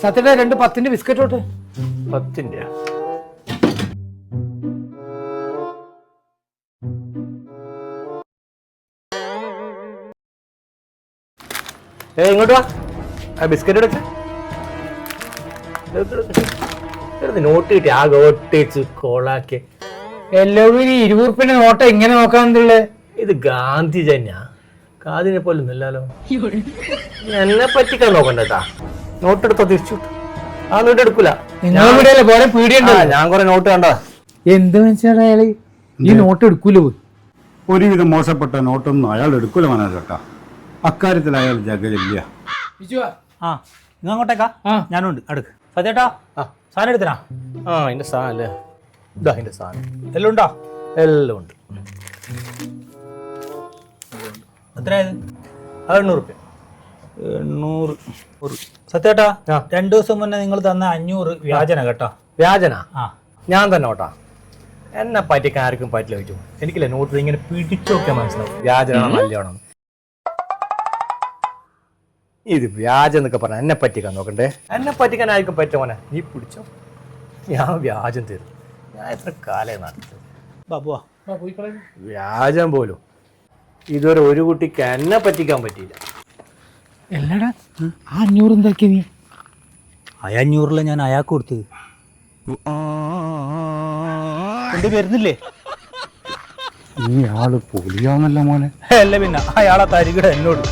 സത്യയുടെ 2 10-ന്റെ biscuit തൊട്ട് 10-ന്റെ ഇങ്ങോട്ട് വാ. ആ ബിസ്ക്കറ്റ് എടുക്ക. നോട്ട് കിട്ടി ആകെ ഒട്ടിച്ച് കോളാക്കി. എല്ലാവരും 20 ഉറുപ്പിന്റെ നോട്ട ഇങ്ങനെ നോക്കാന്നുള്ളേ. ഇത് ഗാന്ധി തന്നെയാ, കാതിനെ പോലും ഇല്ലല്ലോ. എന്നെ പറ്റിക്കാൻ നോക്കണ്ടേട്ടാ. നോട്ട് എടുത്തോ, തിരിച്ചു. ആ നോട്ട് എടുക്കൂല. ഞാൻ കൊറേ നോട്ട് കണ്ട. എന്ത് മനസ്സിലാ അയാള് ഈ നോട്ട് എടുക്കൂല. ഒരുവിധം മോശപ്പെട്ട നോട്ടൊന്നും അയാൾ എടുക്കൂല മനോജേട്ടാ. അക്കാര്യത്തിൽ അയാൾ ജഗലില്ല. ആ നിങ്ങൾ അങ്ങോട്ടേക്കാ, ഞാനുണ്ട് അടുക്ക്. സത്യേട്ടാ സാധനം എടുത്തനാ? അതിന്റെ സാധനം അല്ലേ, ഇതാ അതിന്റെ സാധനം. എല്ലാം ഉണ്ടോ? എല്ലാം ഉണ്ട്. എത്രയായത്? 800 റുപ്യ. 800. സത്യേട്ടാ 2 ദിവസം മുന്നേ നിങ്ങൾ തന്ന 500 വ്യാജന കേട്ടോ. വ്യാജന? ഞാൻ തന്നെ ഓട്ടാ. എന്നെ പറ്റിക്കാൻ ആർക്കും പറ്റില്ല ചോദിച്ചു. എനിക്കില്ല നോട്ട് ഇങ്ങനെ പിടിച്ചു നോക്കിയാൽ മനസ്സിലാവും വ്യാജനാണോ നല്ലതാണോ. ഇത് വ്യാജം എന്നൊക്കെ പറഞ്ഞ എന്നെ പറ്റിക്കാൻ നോക്കണ്ടേ. എന്നെ പറ്റിക്കാൻ ആർക്കും പറ്റുമോനെ, നീ പിടിച്ചോ, ഞാൻ വ്യാജം തരും. ഞാൻ എത്ര കാലേ നടത്തത് ബാബുവാ. വ്യാജം പോലും ഇതുവരെ ഒരു കുട്ടിക്ക് എന്നെ പറ്റിക്കാൻ പറ്റിയില്ല. എല്ലാടാ 500 എന്താക്കി നീ? 500 ഞാൻ അയാൾക്ക് കൊടുത്തത്. വരുന്നില്ലേ ഈ ആള് പൊലിയാന്നല്ല മോനെ. അല്ല പിന്നെ അയാളെ തരികിട എന്നോട്